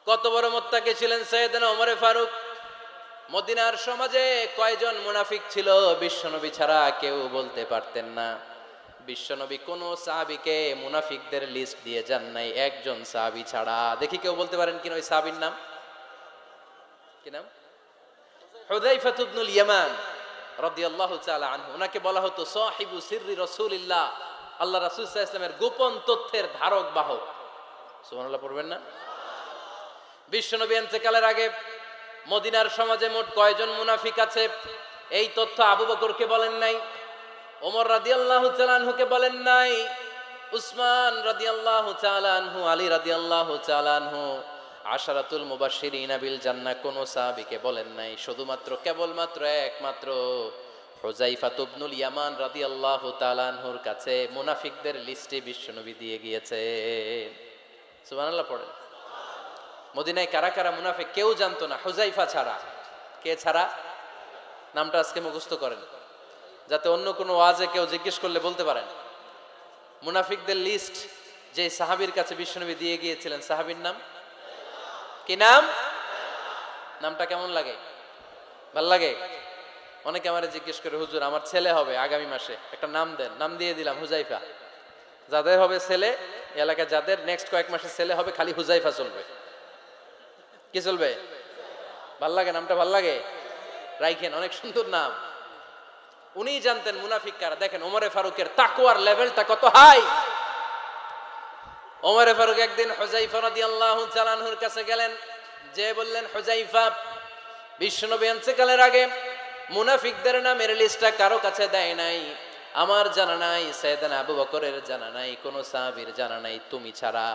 কত বড় মুত্তাকি ছিলেন সাইয়েদনা ওমর ফারুক। মদিনার সমাজে কয়জন মুনাফিক ছিল বিশ্বনবী ছাড়া কেউ বলতে পারতেন না। বিশ্বনবী কোন সাহাবীকে মুনাফিকদের লিস্ট দিয়ে যান নাই, একজন সাহাবী ছাড়া। দেখি কেউ বলতে পারেন কিনা ওই সাহাবীর নাম কি? নাম হুযায়ফা ইবনুল ইয়ামান রাদিয়াল্লাহু তাআলা আনহু। ওনাকে বলা হতো সাহিবু সিররি রাসূলিল্লাহ, আল্লাহ রাসূল সাল্লাল্লাহু আলাইহি ওয়াসাল্লামের গোপন তথ্যের ধারক বাহক। সুবহানাল্লাহ পড়বেন না? বিশ্বনবী ইন্তেকালের আগে মদিনার সমাজে মোট কয়জন মুনাফিক আছে এই তথ্য আবু বকরকে বলেন নাই, ওমর রাদিয়াল্লাহু তাআলা আনহুকে বলেন নাই, উসমান রাদিয়াল্লাহু তাআলা আনহু, আলী রাদিয়াল্লাহু তাআলা আনহু, আশারাতুল মুবাশশিরিনা বিল জান্নাহ কোন সাহাবীকে বলেন নাই। শুধুমাত্র কেবলমাত্র একমাত্র হুযায়ফা ইবনুল ইয়ামান রাদিয়াল্লাহু তাআলা আনহুর কাছে মুনাফিকদের লিস্টে বিশ্বনবী দিয়ে গিয়েছেন। সুবহানাল্লাহ পড়েন। মদিনায় কারা কারা মুনাফিক কেউ জানতো না হুযায়ফা ছাড়া। কে ছাড়া? নামটা আজকে মুখস্থ করেন, যাতে অন্য কোনো ওয়াজে কেউ জিজ্ঞেস করলে বলতে পারেন। মুনাফিকদের লিস্ট যে সাহাবীর কাছে বিশ্বনবী দিয়ে গিয়েছিলেন, সাহাবীর নাম কি? নাম নামটা কেমন লাগে? ভাল লাগে? অনেকে আমারে জিজ্ঞেস করে, হুজুর আমার ছেলে হবে আগামী মাসে, একটা নাম দেন। নাম দিয়ে দিলাম হুযায়ফা। যাদের হবে ছেলে, এলাকায় যাদের নেক্সট কয়েক মাসে ছেলে হবে, খালি হুযায়ফা চলবে। কি চলবে? ভাল লাগে? নামটা ভাল লাগে? রাইখেন, অনেক সুন্দর নাম। উনি জানতেন মুনাফিক কারা। দেখেন ওমরে ফারুকের তাকওয়ার লেভেলটা কত হাই। ওমরে ফারুক একদিন হুযায়ফা রাদিয়াল্লাহু তাআলা আনহুর কাছে গেলেন, যে বললেন, হুযায়ফা, বিশ্বনবী ইন্তেকালের আগে মুনাফিকদের নামের লিস্টটা কারো কাছে দেয় নাই, আমার জানা নাই, সাইয়েদনা আবু বকরের জানা নাই, কোন সাহাবীর জানা নাই, তুমি ছাড়া।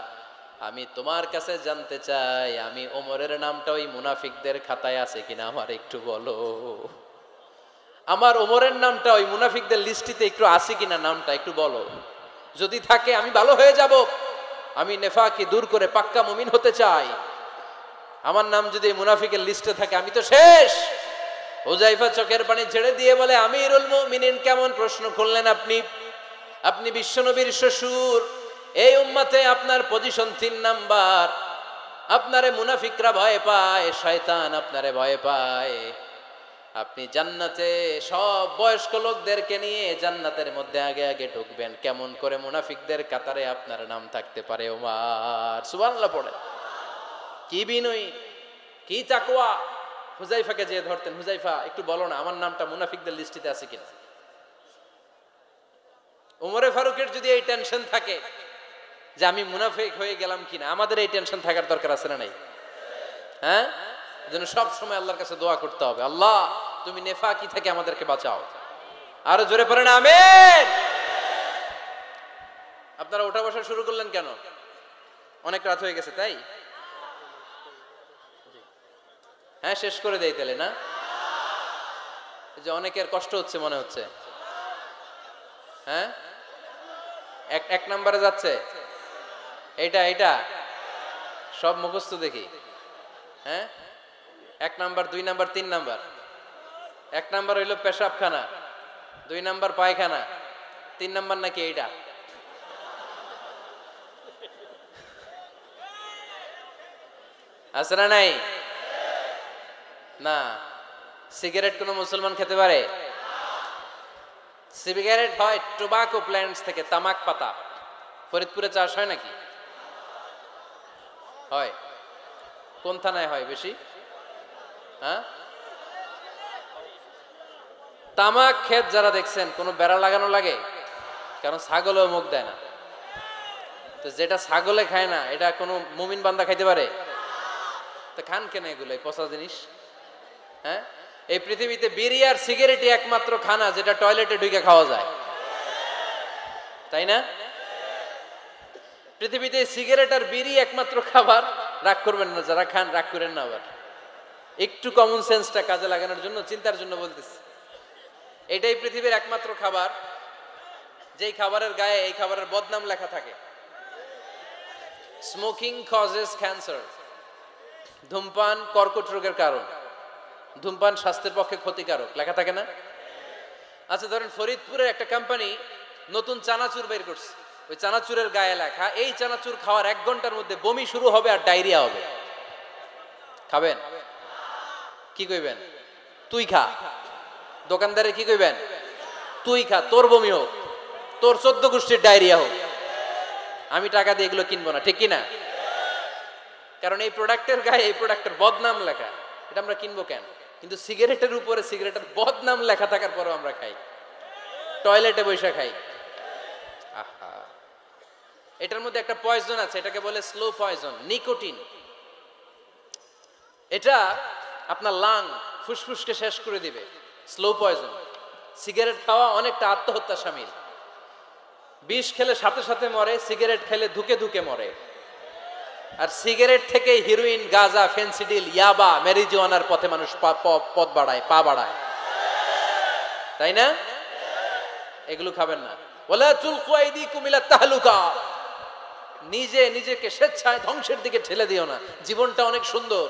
আমি তোমার কাছে জানতে চাই, আমি ওমরের নামটা ওই মুনাফিকদের খাতায় আছে কিনা আমার একটু বলো। আমার ওমরের নামটা ওই মুনাফিকদের লিস্টিতে একটু আছে কিনা, নামটা একটু বলো। যদি থাকে আমি ভালো হয়ে যাব, আমি নেফাকি দূর করে পাক্কা মুমিন হতে চাই। আমার নাম যদি মুনাফিকের লিস্টে থাকে আমি তো শেষ। হুযায়ফা চোখের পানি ছেড়ে দিয়ে বলে, আমিরুল মুমিনিন, কেমন প্রশ্ন করলেন আপনি? আপনি বিশ্বনবীর শ্বশুর, এই উম্মতে আপনার পজিশন 3 নাম্বার। আপনারে মুনাফিকরা ভয় পায়, শয়তান আপনারে ভয় পায়। আপনি জান্নাতে সব বয়স্ক লোকদেরকে নিয়ে জান্নাতের মধ্যে আগে আগে ঢুকবেন, কেমন করে মুনাফিকদের কাতারে আপনার নাম থাকতে পারে ওমর? সুবহানাল্লাহ পড়ে। কি বিনয়ী, কি তাকওয়া। হুযায়ফাকে যে ধরতেন, হুযায়ফা একটু বলো না আমার নামটা মুনাফিকদের লিস্টিতে আছে কিনা। ওমরে ফারুকের যদি এই টেনশন থাকে যে আমি মুনাফিক হয়ে গেলাম কিনা, আমাদের এই টেনশন থাকার দরকার আছে না নাই? হ্যাঁ, এজন্য সব সময় আল্লাহর কাছে দোয়া করতে হবে, আল্লাহ তুমি নেফাকি থেকে আমাদেরকে বাঁচাও। আরো জোরে পড়েন আমিন। আপনারা ওঠা বসা শুরু করলেন কেন? অনেক রাত হয়ে গেছে তাই? হ্যাঁ, শেষ করে দেই তাহলে না? যে অনেকের কষ্ট হচ্ছে মনে হচ্ছে। হ্যাঁ, এক নম্বরে যাচ্ছে এইটা সব মুখস্থ দেখি। হ্যাঁ, 1 নাম্বার, 2 নাম্বার, 3 নাম্বার। 1 নাম্বার হইল পেশাবখানা, 2 নাম্বার পায়খানা, 3 নাম্বার নাকি এইটা? আছে না নাই? না। সিগারেট কোন মুসলমান খেতে পারে? সিগারেট হয় টোবাকো প্ল্যান্টস থেকে, তামাক পাতা। ফরিদপুরে চাষ হয় নাকি? হয়। কোন থানায় হয় বেশি? হ্যাঁ, তামাক ক্ষেত যারা দেখছেন, কোনো বেড়া লাগানো লাগে? কারণ ছাগলেও মুখ দেয় না। তো যেটা ছাগলে খায় না, এটা কোনো মুমিন বান্দা খাইতে পারে? তো খান কেন এগুলো, পচা জিনিস? হ্যাঁ, এই পৃথিবীতে বিড়ি আর সিগারেটই একমাত্র খানা যেটা টয়লেটে ঢুকে খাওয়া যায়, তাই না? পৃথিবীতে সিগারেট আর বিড়ি একমাত্র খাবার। রাগ করবেন না, যারা খান রাগ করেন না। আবার একটু কমন সেন্সটা কাজে লাগানোর জন্য, চিন্তার জন্য বলতেছি। এটাই পৃথিবীর একমাত্র খাবার যেই খাবারের গায়ে এই খাবারের বদনাম লেখা থাকে, স্মোকিং কজেস ক্যান্সার। ধূমপান কর্কট রোগের কারণ, ধূমপান স্বাস্থ্যের পক্ষে ক্ষতিকারক লেখা থাকে না? আচ্ছা ধরেন ফরিদপুরের একটা কোম্পানি নতুন চানাচুর বের করছে, ওই চানাচুরের গায়ে লেখা এই চানাচুর খাওয়ার 1 ঘন্টার মধ্যে বমি শুরু হবে আর ডায়রিয়া হবে। খাবেন? কি কইবেন? তুই খা। দোকানদারে কি কইবেন? তুই খা, তোর বমি হোক, তোর 14 গোষ্ঠীর ডায়রিয়া হোক, আমি টাকা দিয়ে এগুলো কিনবো না, ঠিক কিনা? কারণ এই প্রোডাক্টের গায়ে এই প্রোডাক্টের বদনাম লেখা, এটা আমরা কিনবো কেন? কিন্তু সিগারেটের উপরে সিগারেটের বদনাম লেখা থাকার পরও আমরা খাই, টয়লেটে বসে খাই। আহা, এটার মধ্যে একটা পয়জন আছে, এটাকে বলে স্লো পয়জন, নিকোটিন। এটা আপনার লাং, ফুসফুসকে শেষ করে দিবে, স্লো পয়জন। সিগারেট খাওয়া অনেকটা আত্মহত্যা শামিল। বিষ খেলে সাথে সাথে মরে, সিগারেট খেলে ধুকে ধুকে মরে। আর সিগারেট থেকে হিরোইন, গাঁজা, ফেন্সিডিল, ইয়াবা, ম্যারিজুয়ানার পথে মানুষ পথ বাড়ায়, পা বাড়ায়, তাই না? এগুলো খাবেন না। ওয়ালা তুলকু আইদিকুম ইলা তাহলুকা, নিজে নিজেকে স্বেচ্ছায় ধ্বংসের দিকে ঠেলে দিও না। জীবনটা অনেক সুন্দর,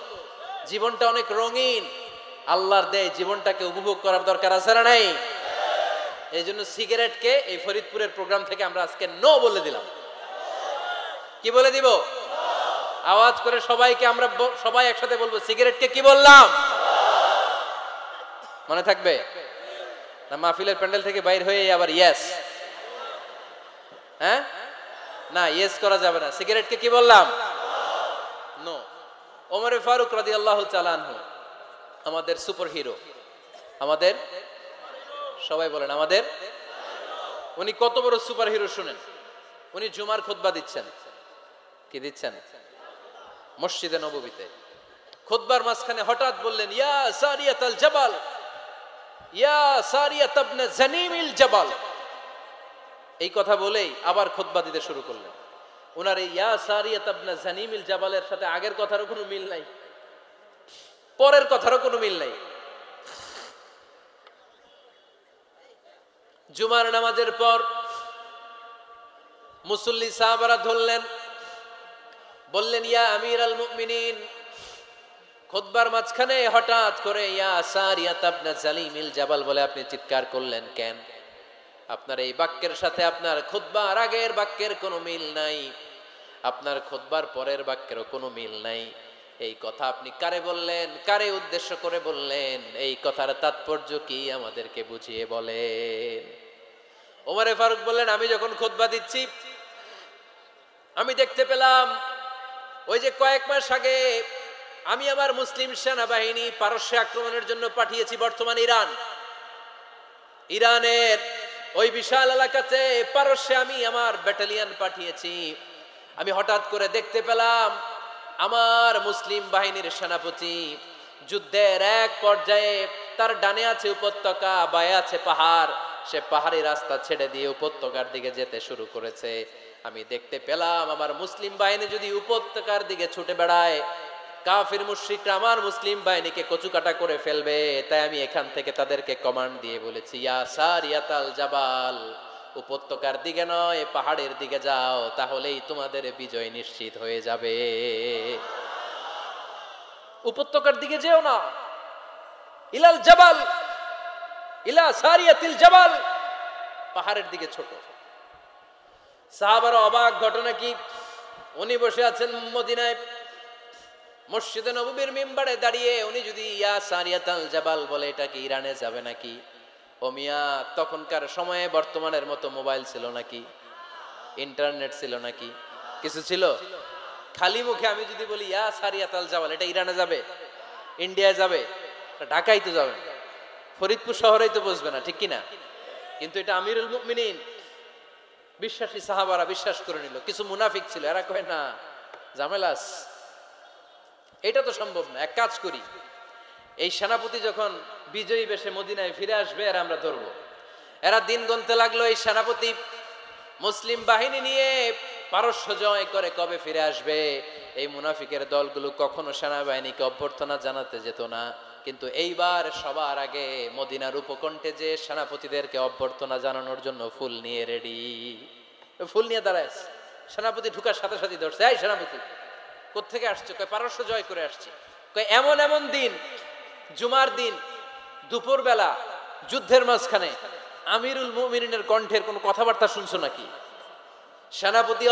জীবনটা অনেক রঙিন, আল্লাহর দেয় জীবনটাকে উপভোগ করার দরকার আছে না নাই? এই জন্য সিগারেটকে এই ফরিদপুরের প্রোগ্রাম থেকে আমরা আজকে নো বলে দিলাম। কি বলে দিব? আওয়াজ করে সবাইকে আমরা সবাই একসাথে বলবো, সিগারেটকে কি বললাম? মনে থাকবে না? মাহফিলের প্যান্ডেল থেকে বাইর হয়ে আবার ইয়েস, হ্যাঁ না, ইয়েস করা যাবে না। সিগারেটকে কি বললাম? নো। ওমরে ফারুক রাদিয়াল্লাহু তাআলা আনহু, আমাদের সুপার হিরো, আমাদের সবাই বলেন আমাদের, উনি কত বড় সুপার হিরো শুনেন। উনি জুমার খুতবা দিচ্ছেন। কি দিচ্ছেন? মসজিদে নববীতে। খুতবার মাঝখানে হঠাৎ বললেন, ইয়া সারিয়াতাল জাবাল, ইয়া সারিয়াত ইবনে জানিমিল জাবাল। এই কথা বলেই আবার খুতবা দিতে শুরু করলেন। ওনার এই ইয়া সারিয়াত ইবনে জানিমিল জাবালের সাথে আগের কথারও কোনো মিল নাই, পরের কথারও কোনো মিল নাই। জুমার নামাজের পর মুসল্লি সাহাবারা ধরলেন, বললেন, ইয়া আমিরাল মুমিনিন, খুতবার মাঝখানে হঠাৎ করে ইয়া সারিয়াত ইবনে জালিমিল জাবাল বলে আপনি চিৎকার করলেন কেন? আপনার এই বাক্যের সাথে আপনার খুতবার আগের বাক্যের কোনো মিল নাই, আপনার খুতবার পরের বাক্যেরও কোনো মিল নাই। এই কথা আপনি কারে বললেন? কারে উদ্দেশ্য করে বললেন? এই কথার তাৎপর্য কি আমাদেরকে বুঝিয়ে বলেন। ওমরে ফারুক বললেন, আমি যখন খুতবা দিচ্ছি আমি দেখতে পেলাম ওই যে কয়েক মাস আগে আমি আমার মুসলিম সেনাবাহিনী পারস্যে আক্রমণের জন্য পাঠিয়েছি, বর্তমান ইরান, ইরানের ওই বিশাল এলাকাতে পারস্যে আমি আমার ব্যাটালিয়ন পাঠিয়েছি। আমি হঠাৎ করে দেখতে পেলাম আমার মুসলিম বাহিনীর সেনাপতি যুদ্ধের এক পর্যায়ে তার ডানে আছে উপত্যকা, বায়ে আছে পাহাড়, সে পাহাড়ি রাস্তা ছেড়ে দিয়ে উপত্যকার দিকে যেতে শুরু করেছে। আমি দেখতে পেলাম আমার মুসলিম বাহিনী যদি উপত্যকার দিকে ছুটে বেড়ায়, কাফির মুশরিকরা আমার মুসলিম বাহিনীকে কচুকাটা করে ফেলবে। তাই আমি এখান থেকে তাদেরকে কমান্ড দিয়ে বলেছি, ইয়া সারিয়াতাল জাবাল, উপত্যকার দিকে নয় পাহাড়ের দিকে যাও, তাহলেই তোমাদের বিজয় নিশ্চিত হয়ে যাবে। উপত্যকার দিকে যেও না, ইলাল জাবাল, ইলা সারিয়াতিল জাবাল, পাহাড়ের দিকে ছোট। সাহাবারা অবাক, ঘটনা কি? উনি বসে আছেন মদিনায় মসজিদে নববীর মিম্বারে দাঁড়িয়ে, উনি যদি ইয়া সারিয়াতাল জাবাল বলে, এটা কি ইরানে যাবে নাকি? ও মিয়া, তখনকার সময়ে বর্তমানের মতো মোবাইল ছিল নাকি? ইন্টারনেট ছিল নাকি? কিছু ছিল? খালি মুখে আমি যদি বলি ইয়া সারিয়াতাল জাবাল, এটা ইরানে যাবে? ইন্ডিয়ায় যাবে? ঢাকায় তো যাবে, ফরিদপুর শহরেই তো বসবে না, ঠিক কিনা? কিন্তু এটা আমিরুল মুমিনিন, বিশ্বাসী সাহাবারা বিশ্বাস করে নিল। কিছু মুনাফিক ছিল, এরা কয় না, ঝামেলাস, এটা তো সম্ভব না। এক কাজ করি, এই সেনাপতি যখন বিজয়ী বেশে মদিনায় ফিরে আসবে আর আমরা ধরবো। এরা দিন গুনতে লাগলো, এই সেনাপতি মুসলিম বাহিনী নিয়ে পারস্য জয় করে কবে ফিরে আসবে। এই মুনাফিকের দলগুলো কখনো সেনাবাহিনীকে অভ্যর্থনা জানাতে যেত না, কিন্তু এইবার সবার আগে মদিনার উপকণ্ঠে যে সেনাপতিদেরকে অভ্যর্থনা জানানোর জন্য ফুল নিয়ে রেডি, ফুল নিয়ে দাঁড়ায়। সেনাপতি ঢুকার সাথে সাথে ধরছে, এই সেনাপতি কোত্থেকে আসছে? কয় পারস্য জয় করে আসছে। কয় এমন এমন দিন, জুমার দিন দুপুর বেলা যুদ্ধের মাঝখানে আমিরুল মুমিনিনের কণ্ঠের কোনো কথাবার্তা শুনছো নাকি? সেনাপতি